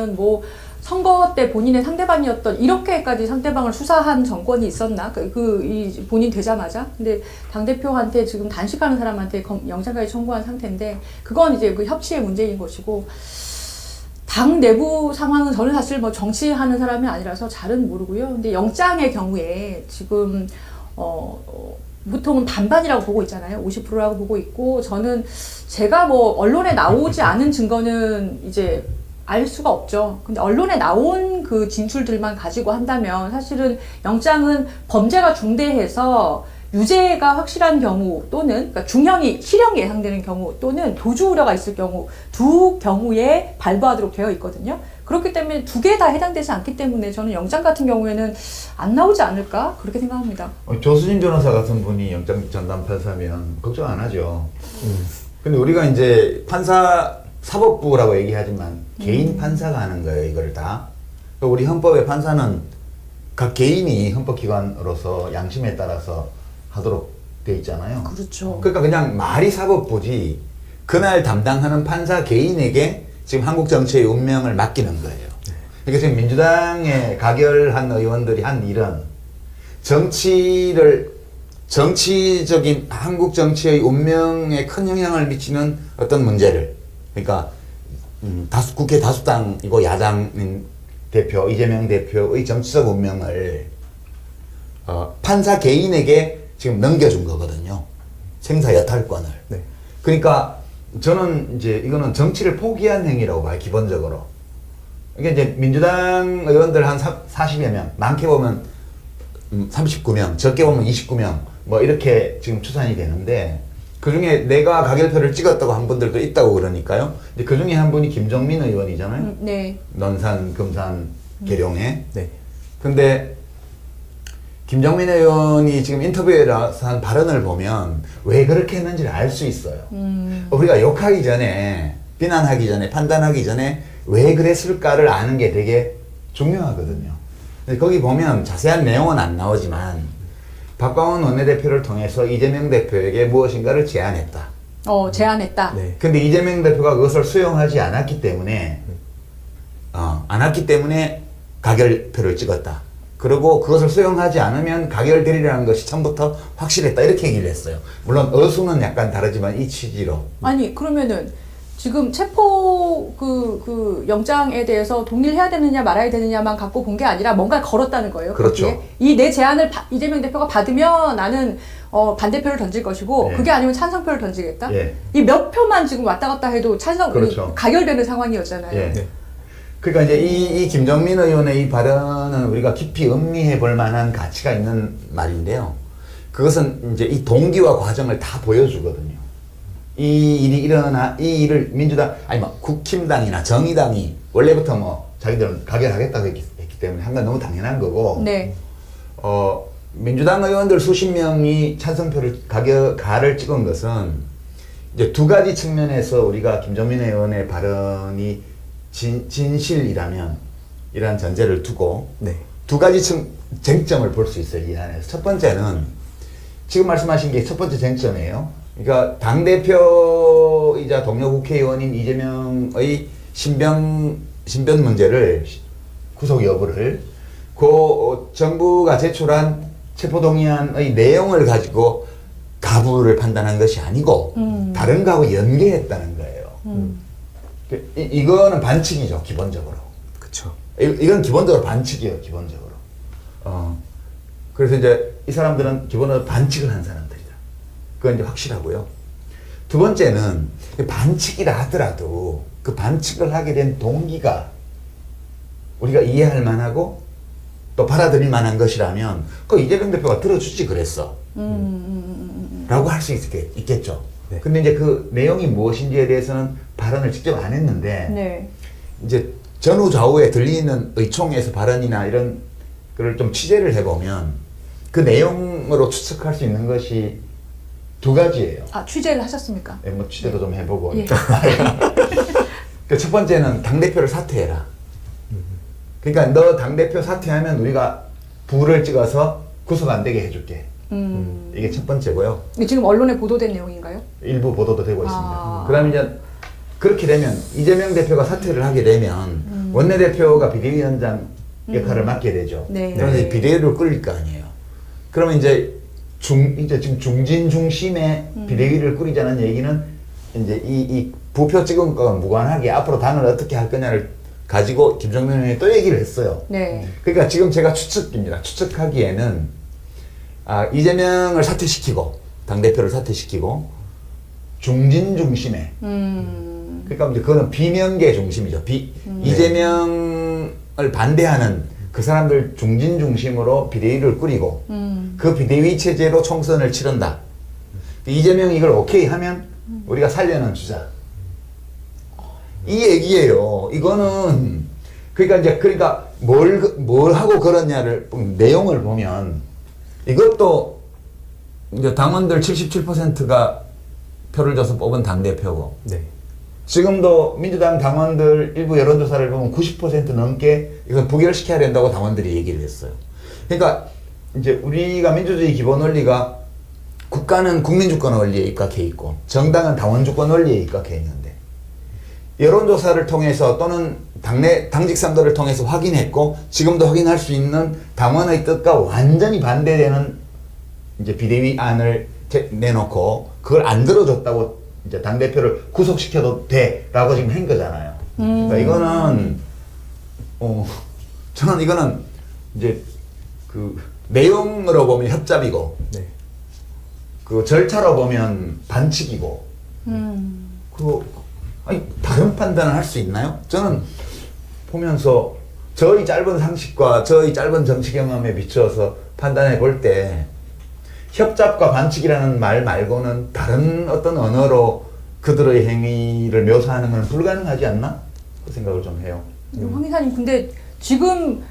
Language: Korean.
뭐 선거 때 본인의 상대방이었던 이렇게까지 상대방을 수사한 정권이 있었나? 이 본인 되자마자. 근데 당대표한테 지금 단식하는 사람한테 영장까지 청구한 상태인데 그건 이제 그 협치의 문제인 것이고 당 내부 상황은 저는 사실 뭐 정치하는 사람이 아니라서 잘은 모르고요. 근데 영장의 경우에 지금 보통은 반반이라고 보고 있잖아요. 50%라고 보고 있고 저는 제가 뭐 언론에 나오지 않은 증거는 이제 알 수가 없죠. 근데 언론에 나온 그 진술들만 가지고 한다면 사실은 영장은 범죄가 중대해서 유죄가 확실한 경우 또는 그러니까 중형이 실형이 예상되는 경우 또는 도주 우려가 있을 경우 두 경우에 발부하도록 되어 있거든요. 그렇기 때문에 두 개 다 해당되지 않기 때문에 저는 영장 같은 경우에는 안 나오지 않을까 그렇게 생각합니다. 조수진 변호사 같은 분이 영장 전담 판사면 걱정 안 하죠. 근데 우리가 이제 사법부라고 얘기하지만 개인 판사가 하는 거예요, 이걸 다. 우리 헌법의 판사는 각 개인이 헌법기관으로서 양심에 따라서 하도록 돼 있잖아요. 그렇죠. 그러니까 그냥 말이 사법부지 그날 담당하는 판사 개인에게 지금 한국 정치의 운명을 맡기는 거예요. 그러니까 지금 민주당에 가결한 의원들이 한 일은 정치적인 한국 정치의 운명에 큰 영향을 미치는 어떤 문제를 그러니까 국회 다수당이고 야당인 대표 이재명 대표의 정치적 운명을 판사 개인에게 지금 넘겨준 거거든요. 생사 여탈권을. 네. 그러니까 저는 이제 이거는 정치를 포기한 행위라고 봐요, 기본적으로. 이게 이제 민주당 의원들 한 40여 명, 많게 보면 39명, 적게 보면 29명, 뭐 이렇게 지금 추산이 되는데 그 중에 내가 가결표를 찍었다고 한 분들도 있다고 그러니까요. 근데 그 중에 한 분이 김종민 의원이잖아요. 네. 논산, 금산, 계룡에. 네. 근데 김종민 의원이 지금 인터뷰에서 한 발언을 보면 왜 그렇게 했는지를 알 수 있어요. 우리가 욕하기 전에, 비난하기 전에, 판단하기 전에 왜 그랬을까를 아는 게 되게 중요하거든요. 근데 거기 보면 자세한 내용은 안 나오지만 박광원 원내대표를 통해서 이재명 대표에게 무엇인가를 제안했다. 제안했다. 네. 근데 이재명 대표가 그것을 수용하지 않았기 때문에 가결표를 찍었다. 그리고 그것을 수용하지 않으면 가결되리라는 것이 처음부터 확실했다. 이렇게 얘기를 했어요. 물론 어수는 약간 다르지만 이 취지로. 아니 그러면은 지금 체포 영장에 대해서 동의를 해야 되느냐 말아야 되느냐만 갖고 본 게 아니라 뭔가 걸었다는 거예요. 그렇죠. 이 내 제안을 이재명 대표가 받으면 나는 반대표를 던질 것이고 예. 그게 아니면 찬성표를 던지겠다. 예. 이 몇 표만 지금 왔다 갔다 해도 그렇죠. 가결되는 상황이었잖아요. 예. 네. 그러니까 이제 이 김정민 의원의 이 발언은 우리가 깊이 음미해 볼 만한 가치가 있는 말인데요. 그것은 이제 이 동기와 과정을 다 보여주거든요. 이 일을 국힘당이나 정의당이 원래부터 뭐 자기들은 가결하겠다고 했기 때문에 한 건 너무 당연한 거고. 네. 민주당 의원들 수십 명이 찬성표를 가를 찍은 것은 이제 두 가지 측면에서 우리가 김정민 의원의 발언이 진실이라면 이러한 전제를 두고 네. 두 가지 쟁점을 볼 수 있어요, 이 안에서. 첫 번째는 지금 말씀하신 게 첫 번째 쟁점이에요. 그러니까 당대표이자 동료 국회의원인 이재명의 신변 문제를 구속 여부를 정부가 제출한 체포동의안의 내용을 가지고 가부를 판단한 것이 아니고 다른 거하고 연계했다는 거예요. 이거는 반칙이죠, 기본적으로. 그쵸. 이건 기본적으로 반칙이에요, 기본적으로. 그래서 이제 이 사람들은 기본적으로 반칙을 한 사람들이다. 그건 이제 확실하고요. 두 번째는 반칙이라 하더라도 그 반칙을 하게 된 동기가 우리가 이해할 만하고 또 받아들일 만한 것이라면 그 이재명 대표가 들어주지 그랬어. 라고 할 수 있겠죠. 네. 근데 이제 그 내용이 무엇인지에 대해서는 발언을 직접 안 했는데 네. 이제 전후 좌우에 들리는 의총에서 발언이나 이런 거를 좀 취재를 해보면 그 내용으로 추측할 수 있는 것이 두 가지예요. 취재를 하셨습니까? 네, 뭐 취재도 좀 해보고. 예. 그 첫 번째는 당대표를 사퇴해라. 그러니까 너 당대표 사퇴하면 우리가 부를 찍어서 구속 안 되게 해줄게. 이게 첫 번째고요. 지금 언론에 보도된 내용인가요? 일부 보도도 되고 있습니다. 그다음에 이제 그렇게 되면 이재명 대표가 사퇴를 하게 되면 원내대표가 비대위원장 역할을 맡게 되죠. 네. 그래서 네. 비대위를 끌릴 거 아니에요. 그러면 이제 지금 중진 중심의 비대위를 꾸리자는 얘기는 이제 이 부표 찍은 거와 무관하게 앞으로 당을 어떻게 할 거냐를 가지고 김정민 의원이 또 얘기를 했어요. 네. 그러니까 지금 제가 추측입니다. 추측하기에는 이재명을 사퇴시키고 당대표를 사퇴시키고 중진 중심의 그러니까 이제 그거는 비명계 중심이죠. 이재명을 반대하는 그 사람들 중진 중심으로 비대위를 꾸리고 그 비대위 체제로 총선을 치른다. 이재명이 이걸 오케이 하면 우리가 살려는 주자. 이 얘기예요. 이거는 그러니까 뭘 하고 그러냐를 내용을 보면 이것도 이제 당원들 77%가 표를 줘서 뽑은 당 대표고. 네. 지금도 민주당 당원들 일부 여론조사를 보면 90% 넘게 이걸 부결시켜야 된다고 당원들이 얘기를 했어요. 그러니까 이제 우리가 민주주의 기본 원리가 국가는 국민주권 원리에 입각해 있고 정당은 당원주권 원리에 입각해 있는데 여론조사를 통해서 또는 당직 선거를 통해서 확인했고 지금도 확인할 수 있는 당원의 뜻과 완전히 반대되는 이제 비대위 안을 내놓고 그걸 안 들어줬다고 이제 당대표를 구속시켜도 돼라고 지금 한 거잖아요. 그러니까 이거는 저는 이거는 이제 그 내용으로 보면 협잡이고 네. 그 절차로 보면 반칙이고 아니 다른 판단을 할 수 있나요? 저는 보면서 저희 짧은 상식과 저희 짧은 정치 경험에 비추어서 판단해 볼 때 협잡과 반칙이라는 말 말고는 다른 어떤 언어로 그들의 행위를 묘사하는 건 불가능하지 않나? 그 생각을 좀 해요. 황 기사님, 근데 지금